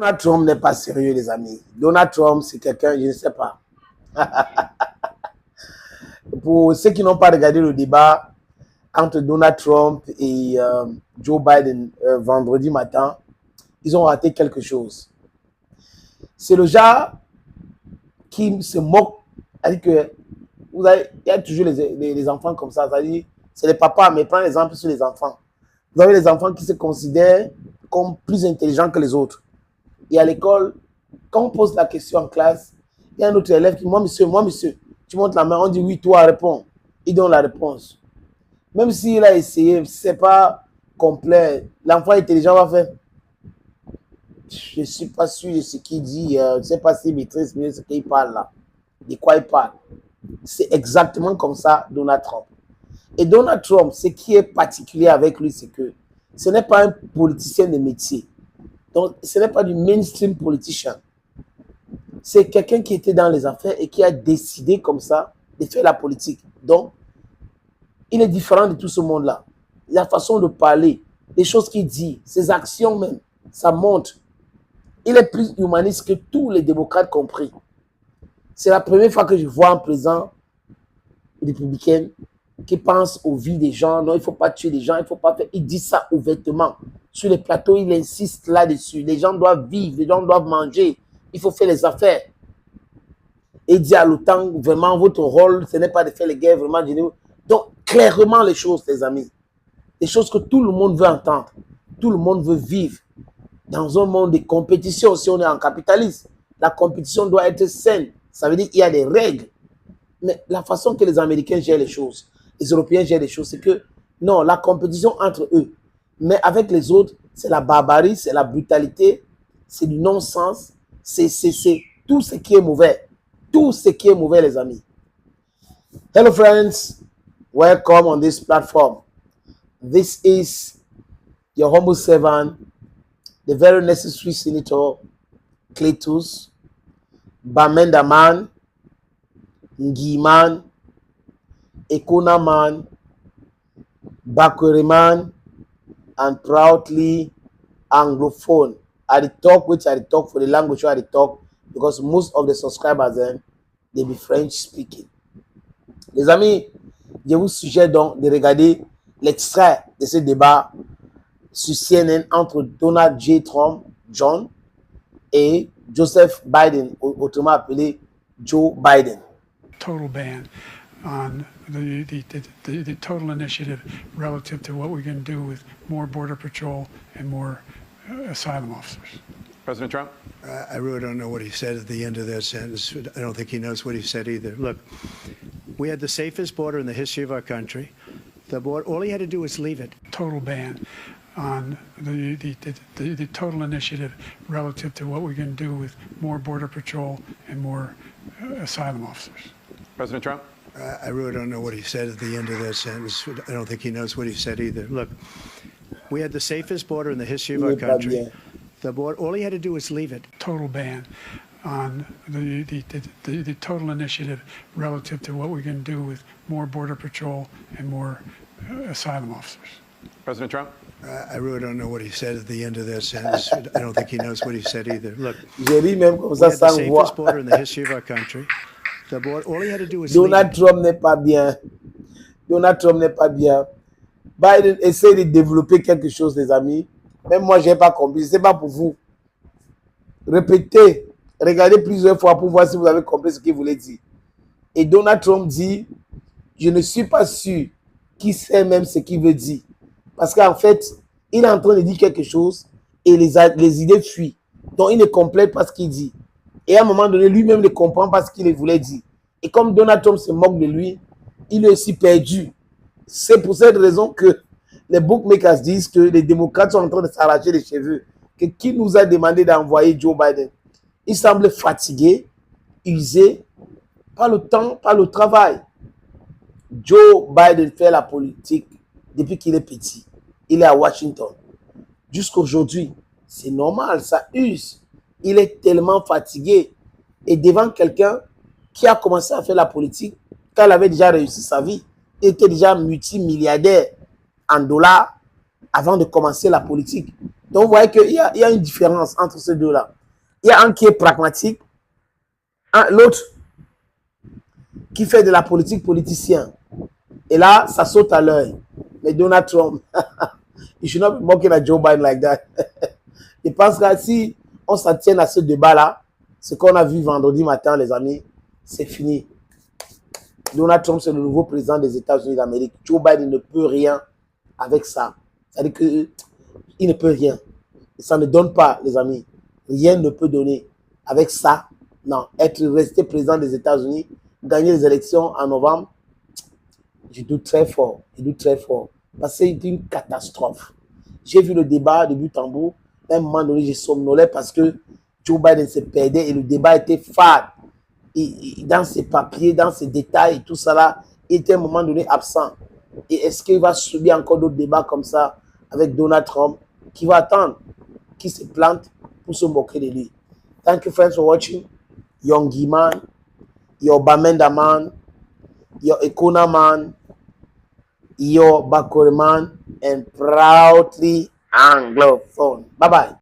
Donald Trump n'est pas sérieux, les amis. Donald Trump, c'est quelqu'un, je ne sais pas. Pour ceux qui n'ont pas regardé le débat entre Donald Trump et Joe Biden vendredi matin, ils ont raté quelque chose. C'est le genre qui se moque. C'est-à-dire que il y a toujours les enfants comme ça. C'est-à-dire, c'est les papas, mais prends l'exemple sur les enfants. Vous avez les enfants qui se considèrent comme plus intelligents que les autres. Et à l'école, quand on pose la question en classe, il y a un autre élève qui dit, moi monsieur, tu montes la main, on dit oui, toi, réponds. Il donne la réponse. Même s'il a essayé, ce n'est pas complet, l'enfant intelligent va faire. Je ne suis pas sûr de ce qu'il dit, je ne sais pas s'il maîtrise mieux ce qu'il parle là. De quoi il parle. C'est exactement comme ça, Donald Trump. Et Donald Trump, ce qui est particulier avec lui, c'est que ce n'est pas un politicien de métier. Donc, ce n'est pas du mainstream politicien. C'est quelqu'un qui était dans les affaires et qui a décidé comme ça de faire la politique. Donc, il est différent de tout ce monde-là. La façon de parler, les choses qu'il dit, ses actions même, ça montre. Il est plus humaniste que tous les démocrates compris. C'est la première fois que je vois un président républicain qui pense aux vies des gens. Non, il ne faut pas tuer les gens, il ne faut pas faire. Il dit ça ouvertement. Sur les plateaux, il insiste là-dessus. Les gens doivent vivre, les gens doivent manger. Il faut faire les affaires. Et il dit à l'OTAN, vraiment, votre rôle, ce n'est pas de faire les guerres, vraiment. Donc, clairement les choses, les amis. Les choses que tout le monde veut entendre. Tout le monde veut vivre. Dans un monde de compétition, si on est en capitalisme, la compétition doit être saine. Ça veut dire qu'il y a des règles. Mais la façon que les Américains gèrent les choses, les Européens gèrent les choses, c'est que non, la compétition entre eux, mais avec les autres, c'est la barbarie, c'est la brutalité, c'est du non-sens, c'est tout ce qui est mauvais. Tout ce qui est mauvais, les amis. Hello, friends. Welcome on this platform. This is your humble servant, the very necessary Senator Cletus Bamendaman, Ngiman, Ekonaman, Bakwereman, and proudly Anglophone. I talk which I talk for the language I talk because most of the subscribers they be French speaking. Les amis, je vous suggère donc de regarder l'extrait de ce débat sur CNN entre Donald J. Trump, John, et Joseph Biden, autrement appelé Joe Biden. Total ban on the total initiative relative to what we're going to do with more Border Patrol and more asylum officers. President Trump? I really don't know what he said at the end of that sentence. I don't think he knows what he said either. Look, we had the safest border in the history of our country. The border, all he had to do was leave it. Total ban on the total initiative relative to what we're going to do with more Border Patrol and more asylum officers. President Trump? I really don't know what he said at the end of that sentence. I don't think he knows what he said either. Look, we had the safest border in the history of our country. The border, all he had to do was leave it. Total ban on the total initiative relative to what we're going to do with more Border Patrol and more asylum officers. President Trump? I really don't know what he said at the end of that sentence. I don't think he knows what he said either. Look, J'ai ri même comme we ça had the sans voix. safest border in the history of our country. The border, all he had to do was Donald leave it. Trump n'est pas bien. Donald Trump n'est pas bien. Biden essaie de développer quelque chose, les amis. Même moi, je n'ai pas compris. Ce n'est pas pour vous. Répétez, regardez plusieurs fois pour voir si vous avez compris ce qu'il voulait dire. Et Donald Trump dit, je ne suis pas sûr qu'il sait même ce qu'il veut dire. Parce qu'en fait, il est en train de dire quelque chose et les idées fuient. Donc, il ne complète pas ce qu'il dit. Et à un moment donné, lui-même ne comprend pas ce qu'il voulait dire. Et comme Donald Trump se moque de lui, il est aussi perdu. C'est pour cette raison que les bookmakers disent que les démocrates sont en train de s'arracher les cheveux. Que qui nous a demandé d'envoyer Joe Biden? Il semble fatigué, usé, pas le temps, pas le travail. Joe Biden fait la politique depuis qu'il est petit. Il est à Washington. Jusqu'aujourd'hui, c'est normal, ça use. Il est tellement fatigué. Et devant quelqu'un qui a commencé à faire la politique, quand il avait déjà réussi sa vie, il était déjà multimilliardaire en dollars avant de commencer la politique. Donc, vous voyez qu'il y a une différence entre ces deux-là. Il y a un qui est pragmatique, l'autre qui fait de la politique politicien. Et là, ça saute à l'œil. Mais Donald Trump, you should not be mocking at Joe Biden like that. Je pense que si on s'en tient à ce débat-là, ce qu'on a vu vendredi matin, les amis, c'est fini. Donald Trump, c'est le nouveau président des États-Unis d'Amérique. Joe Biden ne peut rien avec ça. C'est-à-dire qu'il ne peut rien. Ça ne donne pas, les amis. Rien ne peut donner. Avec ça, non. Être resté président des États-Unis, gagner les élections en novembre, je doute très fort. Je doute très fort. Parce que c'est une catastrophe. J'ai vu le débat de but en bout. À un moment donné, j'ai somnolé parce que Joe Biden se perdait et le débat était fade. Dans ses papiers, dans ses détails et tout ça là, il était à un moment donné absent. Et est-ce qu'il va subir encore d'autres débats comme ça avec Donald Trump qui va attendre qu'il se plante pour se moquer de lui? Thank you friends for watching. Yongi man, your Bamenda man, your Ekona man, your Bakore man, and proudly Anglophone. Bye bye.